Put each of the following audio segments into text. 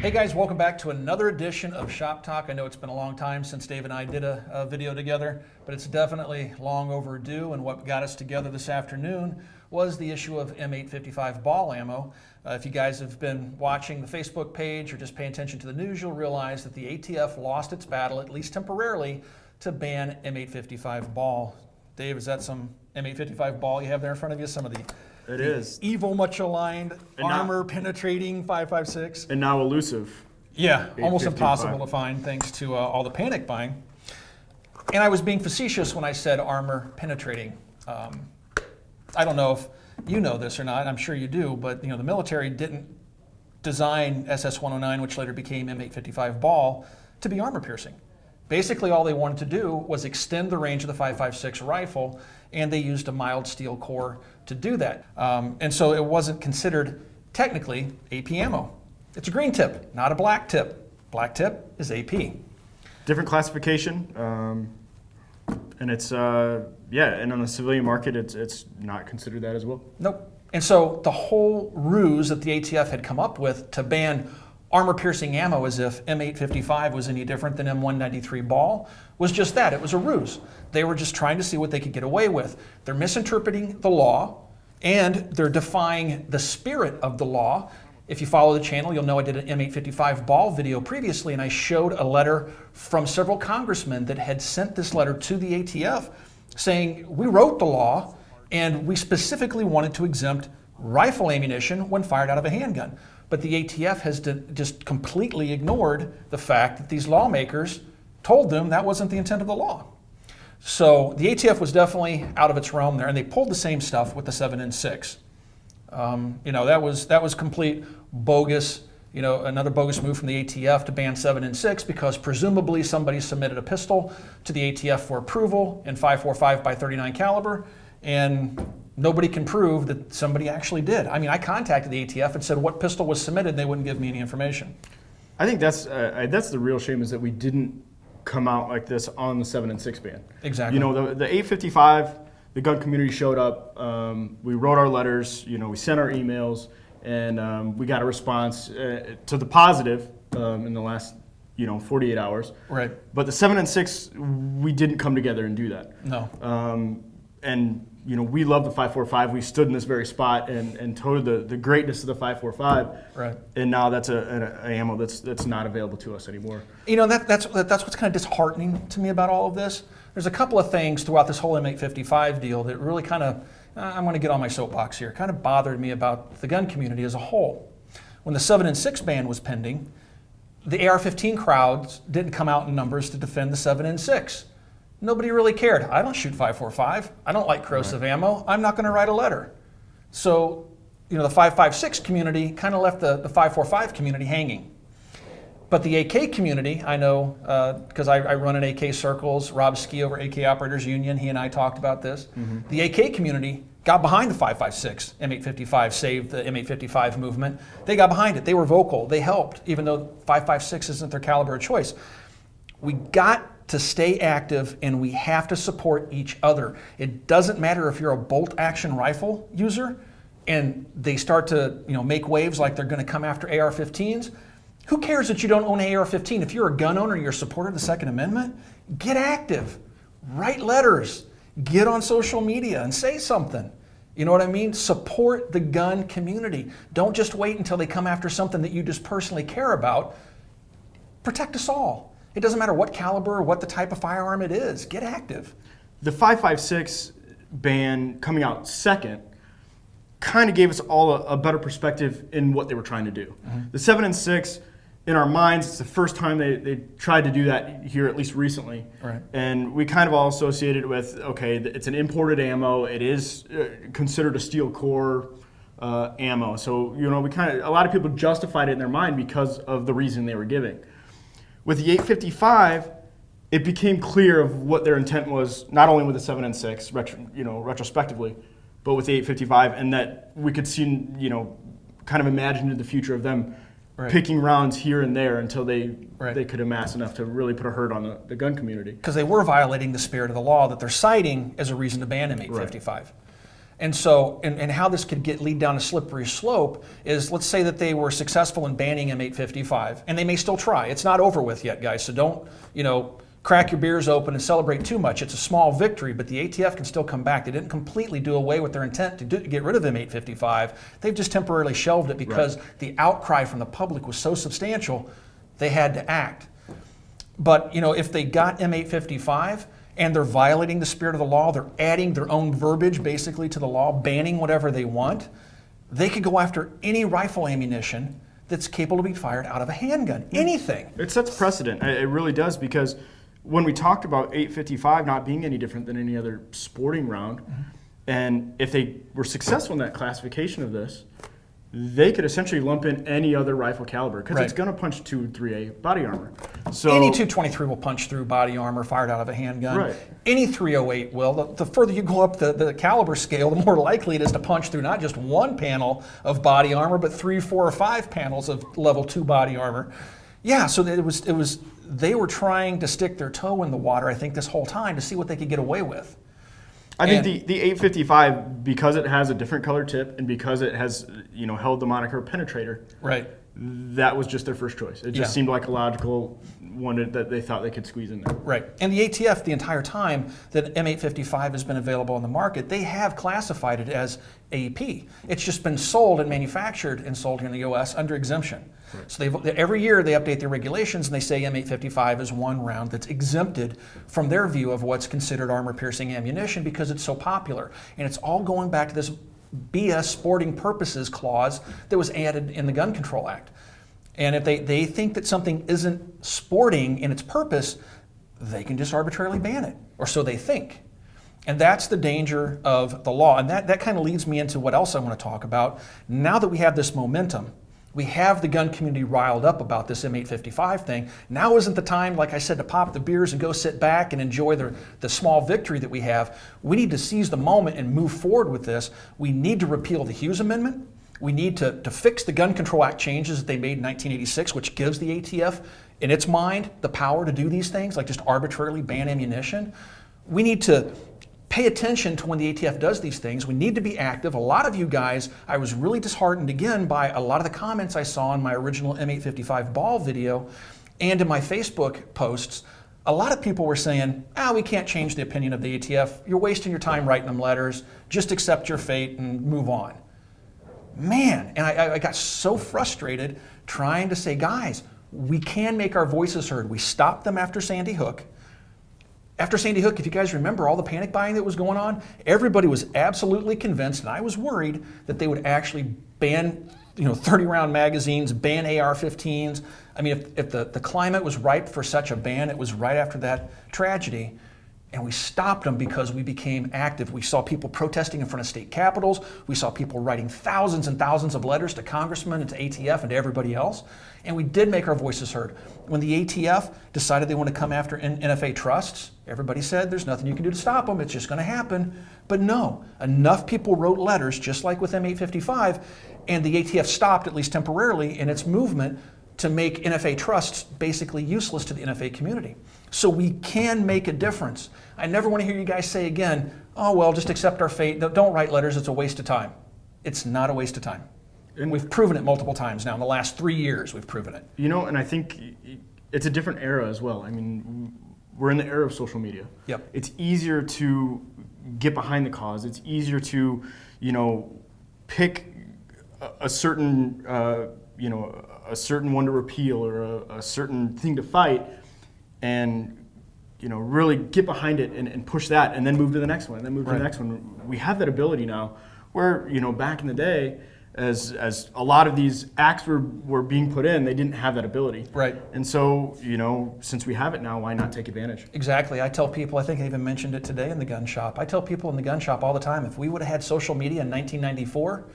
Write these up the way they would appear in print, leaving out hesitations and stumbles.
Hey guys, welcome back to another edition of Shop Talk. I know it's been a long time since Dave and I did a video together, but it's definitely long overdue, and what got us together this afternoon was the issue of M855 ball ammo. If you guys have been watching the Facebook page or just paying attention to the news, you'll realize that the ATF lost its battle, at least temporarily, to ban M855 ball. Dave, is that some M855 ball you have there in front of you? Some of the It is. Evil, much aligned, armor penetrating 556. And now elusive. Yeah, almost 855. impossible to find thanks to all the panic buying. And I was being facetious when I said armor penetrating. I don't know if you know this or not, I'm sure you do, but the military didn't design SS-109, which later became M855 ball, to be armor piercing. Basically, all they wanted to do was extend the range of the 556 rifle, and they used a mild steel core to do that. And so it wasn't considered technically AP ammo. It's a green tip, not a black tip. Black tip is AP. Different classification, and it's and on the civilian market, it's not considered that as well. Nope. And so the whole ruse that the ATF had come up with to ban armor-piercing ammo as if M855 was any different than M193 ball was just that. It was a ruse. They were just trying to see what they could get away with. They're misinterpreting the law, and they're defying the spirit of the law. If you follow the channel, you'll know I did an M855 ball video previously, and I showed a letter from several congressmen that had sent this letter to the ATF saying, we wrote the law, and we specifically wanted to exempt rifle ammunition when fired out of a handgun. But the ATF has just completely ignored the fact that these lawmakers told them that wasn't the intent of the law. So the ATF was definitely out of its realm there, and they pulled the same stuff with the 7.6. That was complete bogus. Another bogus move from the ATF to ban 7.6 because presumably somebody submitted a pistol to the ATF for approval in 5.45 by 39 caliber, and nobody can prove that somebody actually did. I mean, I contacted the ATF and said what pistol was submitted, and they wouldn't give me any information. I think that's the real shame, is that we didn't come out like this on the 7.6 ban. Exactly. The 855, the gun community showed up. We wrote our letters. We sent our emails, and we got a response to the positive in the last 48 hours. Right. But the 7.6, we didn't come together and do that. No. And we love the 5.45. We stood in this very spot and touted the greatness of the 5.45. Right. And now that's an ammo that's not available to us anymore. That's what's kind of disheartening to me about all of this. There's a couple of things throughout this whole M855 deal that really kind of, I'm going to get on my soapbox here, kind of bothered me about the gun community as a whole. When the 7.6 ban was pending, the AR-15 crowds didn't come out in numbers to defend the 7.6. Nobody really cared. I don't shoot 5.45. I don't like corrosive ammo. I'm not going to write a letter. So, the 5.56 community kind of left the 5.45 community hanging. But the AK community, I know, because I run in AK circles, Rob Ski over AK Operators Union, he and I talked about this. Mm-hmm. The AK community got behind the 5.56, M855, saved the M855 movement. They got behind it. They were vocal. They helped, even though 5.56 isn't their caliber of choice. We got to stay active, and we have to support each other. It doesn't matter if you're a bolt action rifle user and they start to make waves like they're going to come after AR-15s. Who cares that you don't own an AR-15? If you're a gun owner and you're a supporter of the Second Amendment, get active, write letters, get on social media and say something. You know what I mean? Support the gun community. Don't just wait until they come after something that you just personally care about. Protect us all. It doesn't matter what caliber or what the type of firearm it is. Get active. The 5.56 ban coming out second kind of gave us all a better perspective in what they were trying to do. Mm-hmm. The 7.6, in our minds, it's the first time they tried to do that here, at least recently. Right. And we kind of all associated with, okay, it's an imported ammo. It is considered a steel core ammo. So, we a lot of people justified it in their mind because of the reason they were giving. With the 855, it became clear of what their intent was, not only with the 7.6, retrospectively, but with the 855, and that we could see, kind of imagine into the future of them picking rounds here and there until they could amass enough to really put a hurt on the gun community. Because they were violating the spirit of the law that they're citing as a reason to ban M855. And so, and how this could lead down a slippery slope is, let's say that they were successful in banning M855, and they may still try. It's not over with yet, guys, so don't, crack your beers open and celebrate too much. It's a small victory, but the ATF can still come back. They didn't completely do away with their intent to get rid of M855. They've just temporarily shelved it because the outcry from the public was so substantial, they had to act. But, if they got M855, and they're violating the spirit of the law, they're adding their own verbiage basically to the law, banning whatever they want, they could go after any rifle ammunition that's capable of being fired out of a handgun, anything. It sets precedent, it really does, because when we talked about 855 not being any different than any other sporting round, and if they were successful in that classification of this, they could essentially lump in any other rifle caliber because it's going to punch 2.3A body armor. So any 223 will punch through body armor fired out of a handgun. Right. Any 308 will. The further you go up the caliber scale, the more likely it is to punch through not just one panel of body armor, but 3, 4, or 5 panels of level 2 body armor. Yeah, so it was they were trying to stick their toe in the water, I think, this whole time to see what they could get away with. I think the 855, because it has a different color tip and because it has held the moniker penetrator, that was just their first choice. It just seemed like a logical one that they thought they could squeeze in there. Right. And the ATF, the entire time that M855 has been available on the market, they have classified it as AP. It's just been sold and manufactured and sold here in the U.S. under exemption. Right. So every year they update their regulations and they say M855 is one round that's exempted from their view of what's considered armor-piercing ammunition because it's so popular. And it's all going back to this BS sporting purposes clause that was added in the Gun Control Act. And if they think that something isn't sporting in its purpose, they can just arbitrarily ban it, or so they think. And that's the danger of the law. And that kind of leads me into what else I want to talk about. Now that we have this momentum, we have the gun community riled up about this M855 thing. Now isn't the time, like I said, to pop the beers and go sit back and enjoy the small victory that we have. We need to seize the moment and move forward with this. We need to repeal the Hughes Amendment. We need to fix the Gun Control Act changes that they made in 1986, which gives the ATF, in its mind, the power to do these things, like just arbitrarily ban ammunition. We need to pay attention to when the ATF does these things. We need to be active. A lot of you guys, I was really disheartened again by a lot of the comments I saw in my original M855 ball video and in my Facebook posts. A lot of people were saying, we can't change the opinion of the ATF. You're wasting your time writing them letters. Just accept your fate and move on. Man, and I got so frustrated trying to say, guys, we can make our voices heard. We stopped them after Sandy Hook. After Sandy Hook, if you guys remember all the panic buying that was going on, everybody was absolutely convinced, and I was worried that they would actually ban 30-round magazines, ban AR-15s. I mean, if the climate was ripe for such a ban, it was right after that tragedy. And we stopped them because we became active. We saw people protesting in front of state capitals. We saw people writing thousands and thousands of letters to congressmen and to ATF and to everybody else. And we did make our voices heard. When the ATF decided they want to come after NFA trusts, everybody said there's nothing you can do to stop them. It's just going to happen. But no, enough people wrote letters, just like with M855, and the ATF stopped, at least temporarily, in its movement to make NFA trusts basically useless to the NFA community. So we can make a difference. I never want to hear you guys say again, oh, well, just accept our fate. Don't write letters. It's a waste of time. It's not a waste of time. And we've proven it multiple times now. In the last 3 years, we've proven it. And I think it's a different era as well. I mean, we're in the era of social media. Yep. It's easier to get behind the cause. It's easier to, pick a certain, a certain one to repeal or a certain thing to fight and really get behind it and push that and then move to the next one and then move to the next one. We have that ability now where, back in the day, as a lot of these acts were being put in, they didn't have that ability. Right. And so, since we have it now, why not take advantage? Exactly. I tell people, I think I even mentioned it today in the gun shop. I tell people in the gun shop all the time, if we would have had social media in 1994,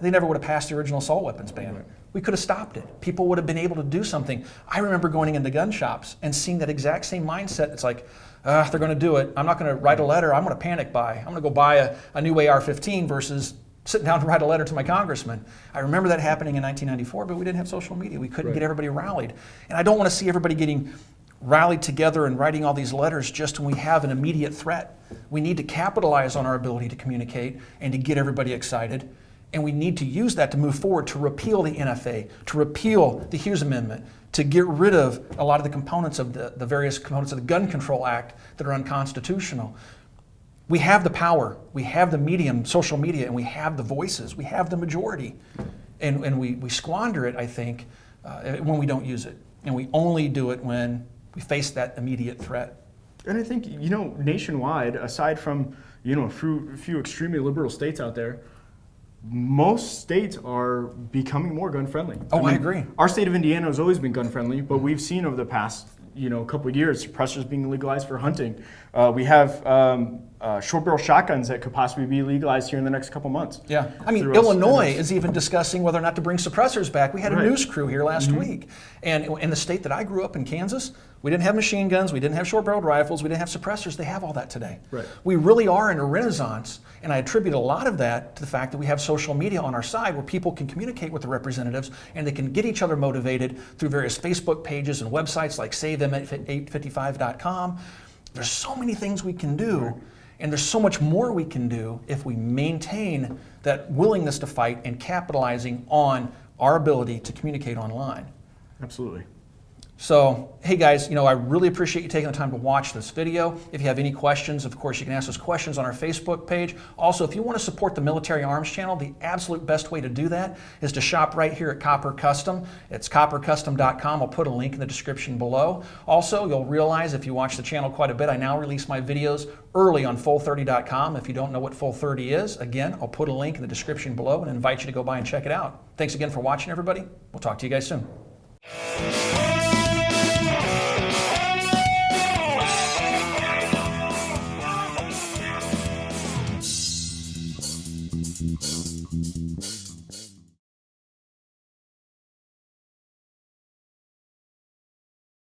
they never would have passed the original assault weapons ban. Right. We could have stopped it. People would have been able to do something. I remember going into gun shops and seeing that exact same mindset. It's like, they're going to do it. I'm not going to write a letter. I'm going to panic buy. I'm going to go buy a new AR-15 versus sitting down to write a letter to my congressman. I remember that happening in 1994, but we didn't have social media. We couldn't get everybody rallied. And I don't want to see everybody getting rallied together and writing all these letters just when we have an immediate threat. We need to capitalize on our ability to communicate and to get everybody excited. And we need to use that to move forward, to repeal the NFA, to repeal the Hughes Amendment, to get rid of a lot of the components of the various components of the Gun Control Act that are unconstitutional. We have the power, we have the medium, social media, and we have the voices, we have the majority. And we squander it, I think, when we don't use it. And we only do it when we face that immediate threat. And I think, nationwide, aside from, a few extremely liberal states out there, most states are becoming more gun friendly. I agree. Our state of Indiana has always been gun friendly, but we've seen over the past couple of years suppressors being legalized for hunting. We have short barrel shotguns that could possibly be legalized here in the next couple months. Yeah, I mean, Illinois is even discussing whether or not to bring suppressors back. We had a news crew here last week, and in the state that I grew up in, Kansas, we didn't have machine guns, we didn't have short-barreled rifles, we didn't have suppressors. They have all that today. Right. We really are in a renaissance, and I attribute a lot of that to the fact that we have social media on our side where people can communicate with the representatives and they can get each other motivated through various Facebook pages and websites like SaveM855.com. There's so many things we can do, and there's so much more we can do if we maintain that willingness to fight and capitalizing on our ability to communicate online. Absolutely. So, hey guys, I really appreciate you taking the time to watch this video. If you have any questions, of course, you can ask us questions on our Facebook page. Also, if you want to support the Military Arms Channel, the absolute best way to do that is to shop right here at Copper Custom. It's coppercustom.com. I'll put a link in the description below. Also, you'll realize if you watch the channel quite a bit, I now release my videos early on Full30.com. If you don't know what Full30 is, again, I'll put a link in the description below and invite you to go by and check it out. Thanks again for watching, everybody. We'll talk to you guys soon.